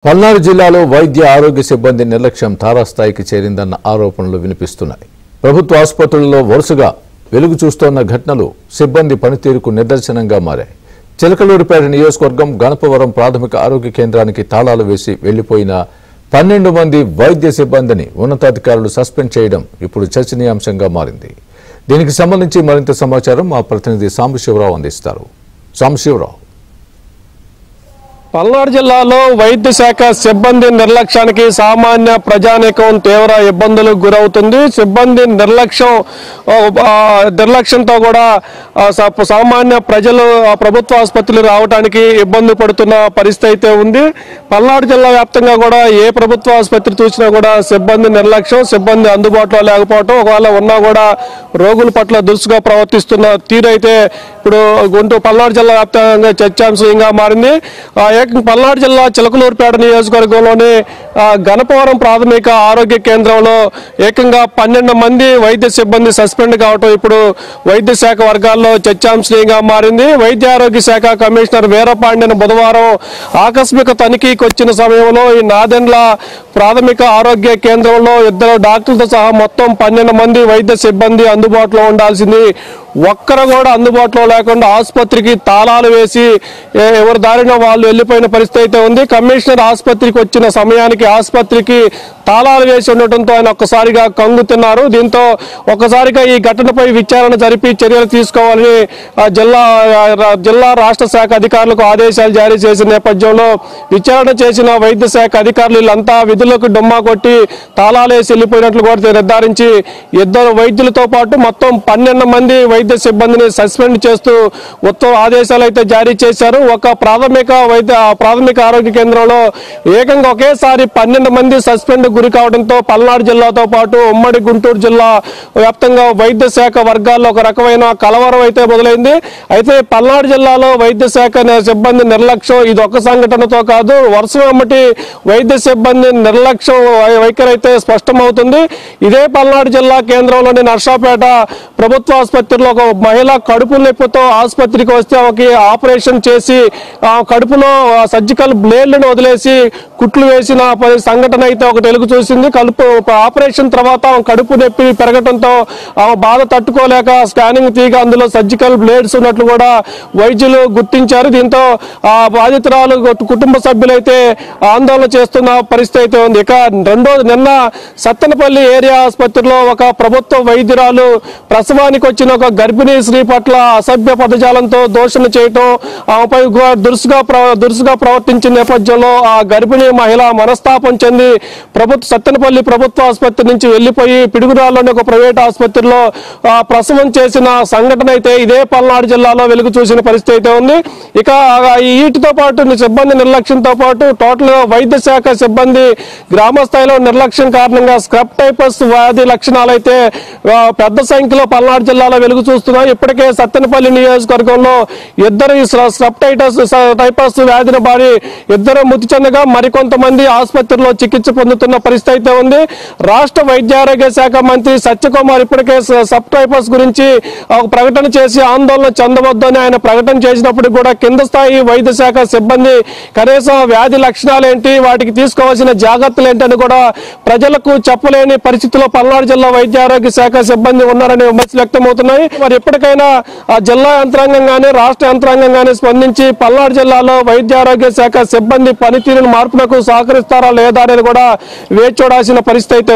పల్నాడు జిల్లాలో వైద్య ఆరోగ్య సిబ్బంది నిర్లక్ష్యం తారాస్థాయికి చేరిందన్న ఆరోపణలు వినిపిస్తున్నాయి. ప్రభుత్వ ఆసుపత్రుల్లో వరుసగా వెలుగు చూస్తోన్న ఘటనలు సిబ్బంది పనితీరుకు నిదర్శనంగా మారాయి. చిలకలూరిపేట నియోజకవర్గం గణపవరం ప్రాథమిక ఆరోగ్య కేంద్రానికి తాళాలు వేసి వెళ్లిపోయిన 12 మంది వైద్య సిబ్బందిని ఉన్నతాధికారులు సస్పెండ్ చేయడం ఇప్పుడు చర్చనీయాంశంగా మారింది. దీనికి సంబంధించి మరింత సమాచారం మా ప్రతినిధి సాంబశివరావు అందిస్తారు. సాంబశివరావు, పల్నాడు జిల్లాలో వైద్య శాఖ సిబ్బంది నిర్లక్ష్యానికి సామాన్య ప్రజానీకం తీవ్ర ఇబ్బందులకు గురవుతుంది. సిబ్బంది నిర్లక్ష్యంతో కూడా సామాన్య ప్రజలు ప్రభుత్వ ఆసుపత్రులు రావడానికి ఇబ్బంది పడుతున్న పరిస్థితి అయితే ఉంది. పల్నాడు జిల్లా వ్యాప్తంగా కూడా ఏ ప్రభుత్వ ఆసుపత్రి చూసినా కూడా సిబ్బంది నిర్లక్ష్యం, సిబ్బంది అందుబాటులో లేకపోవడం, ఒకవేళ ఉన్నా కూడా రోగుల పట్ల దురుసుగా ప్రవర్తిస్తున్న తీరు అయితే ఇప్పుడు గుంటూరు పల్నాడు జిల్లా వ్యాప్తంగా చర్చాంశంగా మారింది. పల్నాడు జిల్లా చిలకలూరిపేట నియోజకవర్గంలోని గణపవరం ప్రాథమిక ఆరోగ్య కేంద్రంలో ఏకంగా 12 మంది వైద్య సిబ్బంది సస్పెండ్ కావడం ఇప్పుడు వైద్య శాఖ వర్గాల్లో చర్చాంశంగా మారింది. వైద్య ఆరోగ్య శాఖ కమిషనర్ వీరపాండ్యన్ బుధవారం ఆకస్మిక తనిఖీకి వచ్చిన సమయంలో ఈ నాదెండ్ల ప్రాథమిక ఆరోగ్య కేంద్రంలో 2 డాక్టర్లతో సహా మొత్తం 12 మంది వైద్య సిబ్బంది అందుబాటులో ఉండాల్సింది ఒక్కరు కూడా అందుబాటులో లేకుండా ఆసుపత్రికి తాళాలు వేసి ఎవరి దారిన వాళ్ళు వెళ్లిపోయిన పరిస్థితి అయితే ఉంది. కమిషనర్ ఆసుపత్రికి వచ్చిన సమయానికి ఆసుపత్రికి తాళాలు వేసి ఉండటంతో ఆయన ఒక్కసారిగా కంగు తిన్నారు. దీంతో ఒక్కసారిగా ఈ ఘటనపై విచారణ జరిపి చర్యలు తీసుకోవాలని జిల్లా రాష్ట్ర శాఖ అధికారులకు ఆదేశాలు జారీ చేసిన నేపథ్యంలో విచారణ చేసిన వైద్య శాఖ అధికారులు వీళ్ళంతా విధులకు డొమ్మా కొట్టి తాళాలు వేసి వెళ్లిపోయినట్లు కూడా నిర్ధారించి 2 వైద్యులతో పాటు మొత్తం 12 మంది వైద్య సిబ్బందిని సస్పెండ్ చేస్తూ ఉత్తర్వు ఆదేశాలు అయితే జారీ చేశారు. ఒక ప్రాథమిక ఆరోగ్య కేంద్రంలో ఏకంగా ఒకేసారి 12 మంది సస్పెండ్ గురి కావడంతో పల్నాడు జిల్లాతో పాటు ఉమ్మడి గుంటూరు జిల్లా వ్యాప్తంగా వైద్య శాఖ వర్గాల్లో ఒక రకమైన కలవరం అయితే మొదలైంది. అయితే పల్నాడు జిల్లాలో వైద్య శాఖ సిబ్బంది నిర్లక్ష్యం ఇది ఒక సంఘటనతో కాదు, వరుసమటి వైద్య సిబ్బంది నిర్లక్ష్యం వైఖరి అయితే స్పష్టమవుతుంది. ఇదే పల్నాడు జిల్లా కేంద్రంలోని నర్సాపేట ప్రభుత్వ ఆసుపత్రిలో ఒక మహిళ కడుపు నొప్పితో ఆసుపత్రికి వస్తే ఆమెకి ఆపరేషన్ చేసి కడుపులో సర్జికల్ బ్లేడ్లను వదిలేసి కుట్లు వేసిన సంఘటన అయితే ఒకటి వెలుగు చూసింది. ఆపరేషన్ తర్వాత కడుపు నొప్పి పెరగడంతో ఆమె బాధ తట్టుకోలేక స్కానింగ్ తీగ అందులో సర్జికల్ బ్లేడ్స్ ఉన్నట్లు కూడా వైద్యులు గుర్తించారు. దీంతో ఆ బాధితురాలు కుటుంబ సభ్యులైతే ఆందోళన చేస్తున్న పరిస్థితి అయితే ఉంది. ఇక నిన్న సత్తెనపల్లి ఏరియా ఆసుపత్రిలో ఒక ప్రభుత్వ వైద్యురాలు ప్రసవానికి వచ్చిన ఒక గర్భిణీ స్త్రీ పట్ల అసభ్య పదజాలంతో దూషణ చేయటం, ఆమెపై దురుసుగా ప్రవర్తించిన నేపథ్యంలో ఆ గర్భిణీ మహిళ మనస్తాపం చెంది సత్తెనపల్లి ప్రభుత్వ ఆసుపత్రి నుంచి వెళ్లిపోయి పిడుగురాల్లోని ఒక ప్రైవేట్ ఆసుపత్రిలో ప్రసవం చేసిన సంఘటన అయితే ఇదే పల్నాడు జిల్లాలో వెలుగు చూసిన పరిస్థితి అయితే ఉంది. ఇక వీటితో పాటు సిబ్బంది నిర్లక్ష్యంతో పాటు టోటల్ వైద్య శాఖ సిబ్బంది గ్రామ స్థాయిలో నిర్లక్ష్యం కారణంగా స్క్రబ్ టైపస్ వ్యాధి లక్షణాలు అయితే పెద్ద సంఖ్యలో పల్నాడు జిల్లాలో వెలుగు చూస్తున్నాయి. ఇప్పటికే సత్తెనపల్లి నియోజకవర్గంలో 2 స్క్రబ్ టైపస్ వ్యాధిని బారి 2 మృతి చెందగా మరికొంతమంది ఆసుపత్రిలో చికిత్స పొందుతున్న పరిస్థితి అయితే ఉంది. రాష్ట్ర వైద్య ఆరోగ్య శాఖ మంత్రి సత్యకుమార్ ఇప్పటికే సబ్ టైపస్ గురించి ఒక ప్రకటన చేసి ఆందోళన చెందవద్దని ఆయన ప్రకటన చేసినప్పుడు కూడా కింద స్థాయి వైద్య శాఖ సిబ్బంది కనీసం వ్యాధి లక్షణాలు ఏంటి, వాటికి తీసుకోవాల్సిన జాగ్రత్తలు ఏంటని కూడా ప్రజలకు చెప్పలేని పరిస్థితిలో పల్నాడు జిల్లా వైద్య ఆరోగ్య శాఖ సిబ్బంది ఉన్నారనే విమర్శలు వ్యక్తమవుతున్నాయి. మరి ఎప్పటికైనా ఆ జిల్లా యంత్రాంగం కానీ రాష్ట్ర యంత్రాంగం కానీ స్పందించి పల్నాడు జిల్లాలో వైద్య ఆరోగ్య శాఖ సిబ్బంది పనితీరును మార్పునకు సహకరిస్తారా లేదా అనేది కూడా వేచి చూడాల్సిన పరిస్థితి అయితే